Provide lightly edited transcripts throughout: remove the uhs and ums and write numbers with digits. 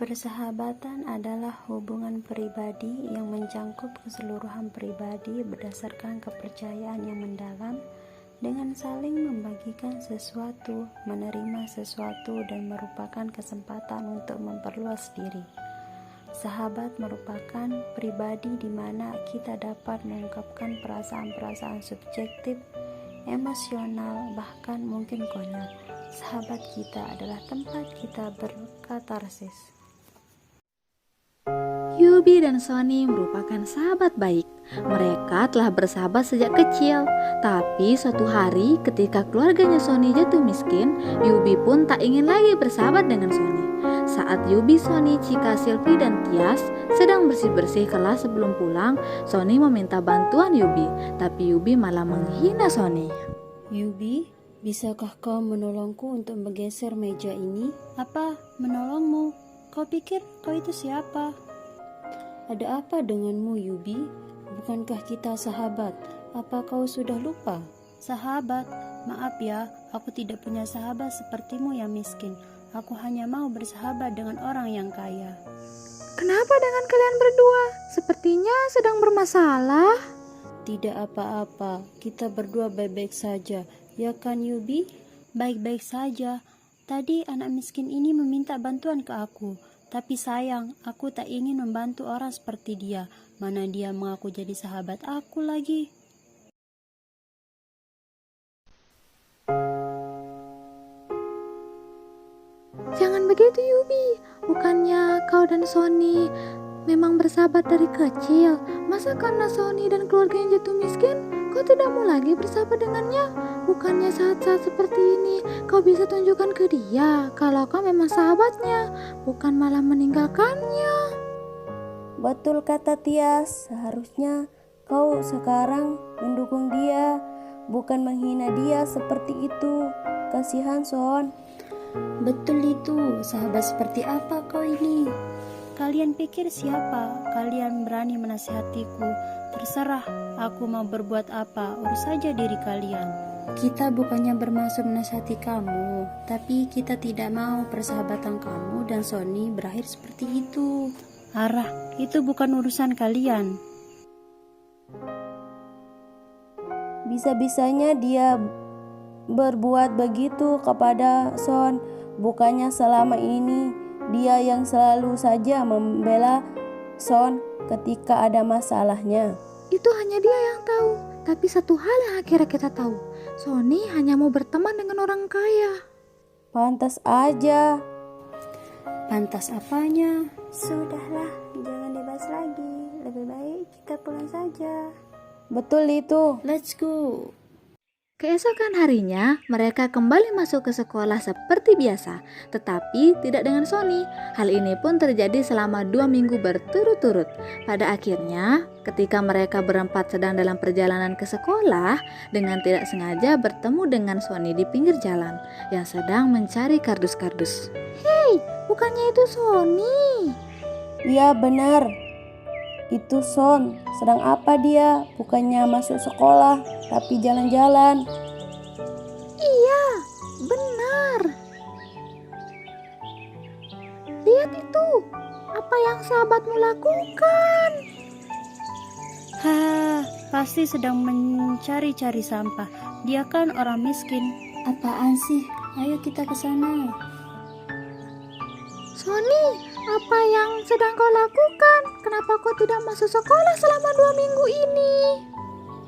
Persahabatan adalah hubungan pribadi yang mencakup keseluruhan pribadi berdasarkan kepercayaan yang mendalam dengan saling membagikan sesuatu, menerima sesuatu, dan merupakan kesempatan untuk memperluas diri. Sahabat merupakan pribadi di mana kita dapat mengungkapkan perasaan-perasaan subjektif, emosional, bahkan mungkin konyol. Sahabat kita adalah tempat kita berkatarsis. Yubi dan Sony merupakan sahabat baik. Mereka telah bersahabat sejak kecil. Tapi suatu hari ketika keluarganya Sony jatuh miskin, Yubi pun tak ingin lagi bersahabat dengan Sony. Saat Yubi, Sony, Chika, Sylvie, dan Tias sedang bersih-bersih kelas sebelum pulang, Sony meminta bantuan Yubi. Tapi Yubi malah menghina Sony. Yubi, bisakah kau menolongku untuk menggeser meja ini? Apa menolongmu? Kau pikir kau itu siapa? Ada apa denganmu, Yubi? Bukankah kita sahabat? Apa kau sudah lupa? Sahabat? Maaf ya, aku tidak punya sahabat sepertimu yang miskin. Aku hanya mau bersahabat dengan orang yang kaya. Kenapa dengan kalian berdua? Sepertinya sedang bermasalah. Tidak apa-apa, kita berdua baik-baik saja. Ya kan, Yubi? Baik-baik saja. Tadi anak miskin ini meminta bantuan ke aku. Tapi sayang, aku tak ingin membantu orang seperti dia. Mana dia mengaku jadi sahabat aku lagi. Jangan begitu, Yubi. Bukannya kau dan Sony memang bersahabat dari kecil? Masa karena Sony dan keluarganya jatuh miskin, kau tidak mau lagi bersahabat dengannya? Bukannya saat-saat seperti ini kau bisa tunjukkan ke dia kalau kau memang sahabatnya, bukan malah meninggalkannya. Betul kata Tias, seharusnya kau sekarang mendukung dia, bukan menghina dia seperti itu. Kasihan Son. Betul itu, sahabat seperti apa kau ini? Kalian pikir siapa? Kalian berani menasihatiku? Terserah, aku mau berbuat apa, urus saja diri kalian. Kita bukannya bermaksud menasihati kamu, tapi kita tidak mau persahabatan kamu dan Sony berakhir seperti itu. Arah, itu bukan urusan kalian. Bisa-bisanya dia berbuat begitu kepada Son. Bukannya selama ini dia yang selalu saja membela Son ketika ada masalahnya. Itu hanya dia yang tahu. Tapi satu hal yang akhirnya kita tahu, Sony hanya mau berteman dengan orang kaya. Pantas aja. Pantas apanya? Sudahlah, jangan dibahas lagi. Lebih baik kita pulang saja. Betul itu. Let's go. Keesokan harinya, mereka kembali masuk ke sekolah seperti biasa, tetapi tidak dengan Sony. Hal ini pun terjadi selama 2 minggu berturut-turut. Pada akhirnya, ketika mereka berempat sedang dalam perjalanan ke sekolah, dengan tidak sengaja bertemu dengan Sony di pinggir jalan, yang sedang mencari kardus-kardus. Hei, bukannya itu Sony? Iya benar. Itu Son, sedang apa dia? Bukannya masuk sekolah, tapi jalan-jalan. Iya, benar. Lihat itu, apa yang sahabatmu lakukan? Hah, pasti sedang mencari-cari sampah. Dia kan orang miskin. Apaan sih? Ayo kita ke sana. Sony, apa yang sedang kau lakukan? Kenapa kau tidak masuk sekolah selama 2 minggu ini?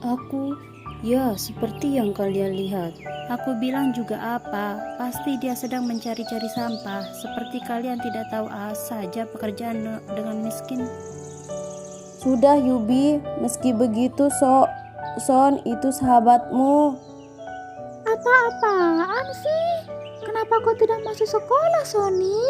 Aku, ya seperti yang kalian lihat. Aku bilang juga apa? Pasti dia sedang mencari-cari sampah. Seperti kalian tidak tahu saja pekerjaan dengan miskin. Sudah Yubi, meski begitu Son itu sahabatmu. Apa-apaan sih? Kenapa kau tidak masuk sekolah, Sony?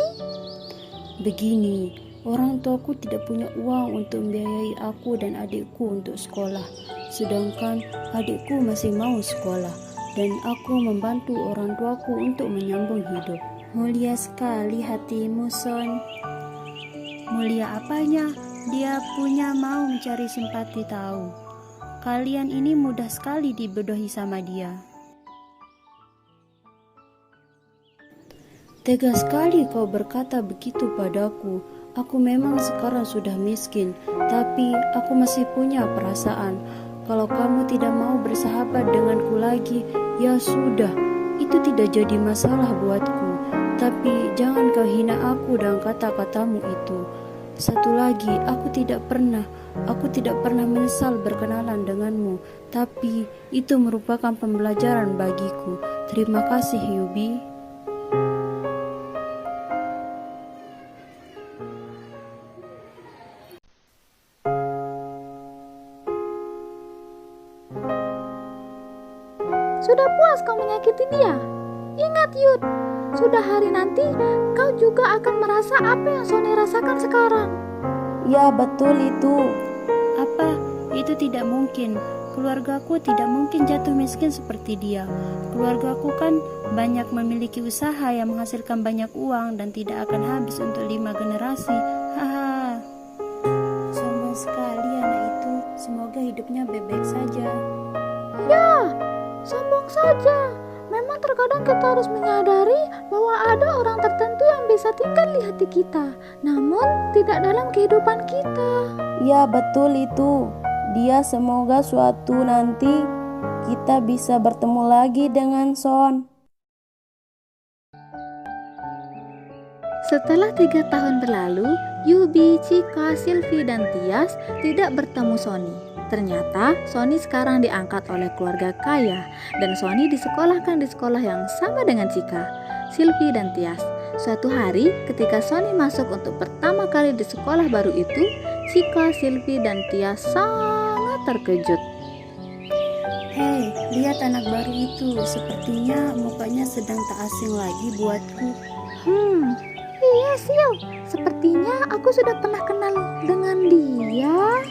Begini, orang tuaku tidak punya uang untuk membiayai aku dan adikku untuk sekolah. Sedangkan adikku masih mau sekolah. Dan aku membantu orang tuaku untuk menyambung hidup. Mulia sekali hatimu, Son. Mulia apanya? Dia punya mau mencari simpati tahu. Kalian ini mudah sekali dibodohi sama dia. Tega sekali kau berkata begitu padaku. Aku memang sekarang sudah miskin, tapi aku masih punya perasaan. Kalau kamu tidak mau bersahabat denganku lagi, ya sudah, itu tidak jadi masalah buatku. Tapi jangan kau hina aku dengan kata-katamu itu. Satu lagi, aku tidak pernah menyesal berkenalan denganmu, tapi itu merupakan pembelajaran bagiku. Terima kasih, Yubi. Sudah puas kau menyakiti dia? Ingat Yud, sudah hari nanti kau juga akan merasa apa yang Sony rasakan sekarang. Ya betul itu. Apa? Itu tidak mungkin. Keluargaku tidak mungkin jatuh miskin seperti dia. Keluargaku kan banyak memiliki usaha yang menghasilkan banyak uang dan tidak akan habis untuk 5 generasi. Haha. Sombong sekali anak itu. Semoga hidupnya baik-baik saja. Ya, sombong saja. Memang terkadang kita harus menyadari bahwa ada orang tertentu yang bisa tinggal di hati kita, namun tidak dalam kehidupan kita. Ya betul itu. Dia semoga suatu nanti kita bisa bertemu lagi dengan Son. Setelah 3 tahun berlalu, Yubi, Chika, Sylvie, dan Tias tidak bertemu Sony. Ternyata Sony sekarang diangkat oleh keluarga kaya dan Sony disekolahkan di sekolah yang sama dengan Chika, Sylvie, dan Tias. Suatu hari ketika Sony masuk untuk pertama kali di sekolah baru itu, Chika, Sylvie, dan Tias sangat terkejut. Hei, lihat anak baru itu. Sepertinya mukanya sedang tak asing lagi buatku. Iya Sil, sepertinya aku sudah pernah kenal dengan dia.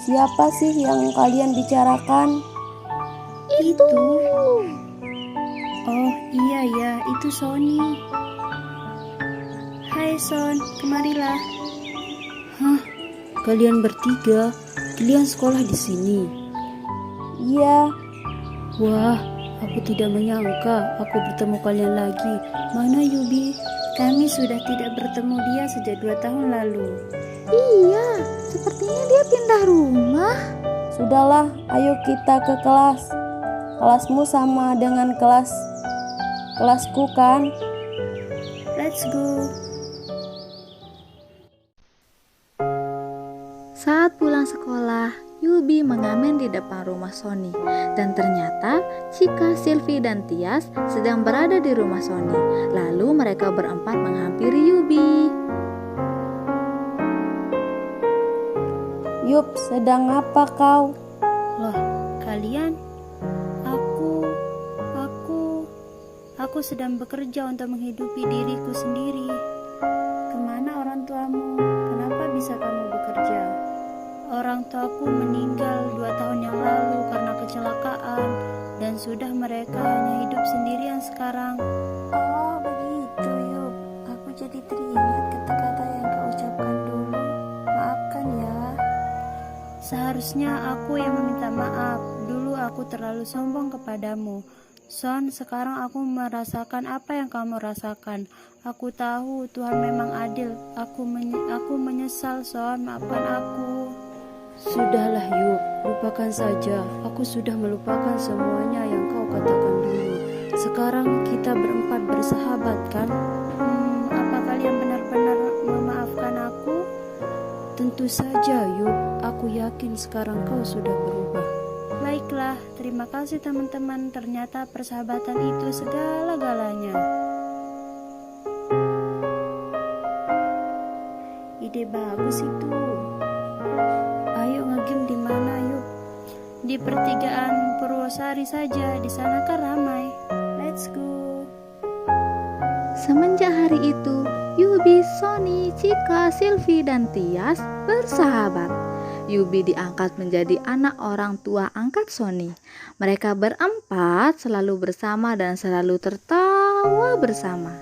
Siapa sih yang kalian bicarakan? Itu. Oh iya ya, itu Sony. Hai Son, kemarilah. Hah, kalian bertiga? Kalian sekolah di sini? Iya. Wah, aku tidak menyangka aku bertemu kalian lagi. Mana Yubi? Kami sudah tidak bertemu dia sejak 2 tahun lalu. Iya, sepertinya dia pindah rumah. Sudahlah, ayo kita ke kelas. Kelasmu sama dengan kelasku kan? Let's go. Saat pulang sekolah, Yubi mengamen di depan rumah Sony. Dan ternyata Chika, Sylvie, dan Tias sedang berada di rumah Sony. Lalu mereka berempat menghampiri Yubi. Yup, sedang apa kau? Loh, kalian? Aku sedang bekerja untuk menghidupi diriku sendiri. Kemana orang tuamu? Kenapa bisa kamu bekerja? Orang tuaku meninggal 2 tahun yang lalu karena kecelakaan dan sudah mereka hanya hidup sendirian sekarang. Oh, begitu Yup. Aku jadi teringat kata-kata yang kau ucapkan dulu. Maafkan ya. Seharusnya aku yang meminta maaf. Dulu aku terlalu sombong kepadamu. Son, sekarang aku merasakan apa yang kamu rasakan. Aku tahu Tuhan memang adil. Aku menyesal, Son. Maafkan aku. Sudahlah, Yuk. Lupakan saja. Aku sudah melupakan semuanya yang kau katakan dulu. Sekarang kita berempat bersahabat, kan? Apa kalian benar-benar memaafkan aku? Tentu saja, Yuk. Aku yakin sekarang kau sudah berubah. Baiklah, terima kasih teman-teman. Ternyata persahabatan itu segala-galanya. Ide bagus itu. Ayo ngegame di mana yuk? Di pertigaan Purwosari saja. Di sana kan ramai. Let's go. Semenjak hari itu, Yubi, Sony, Chika, Sylvie, dan Tias bersahabat. Yubi diangkat menjadi anak orang tua angkat Sony. Mereka berempat selalu bersama dan selalu tertawa bersama.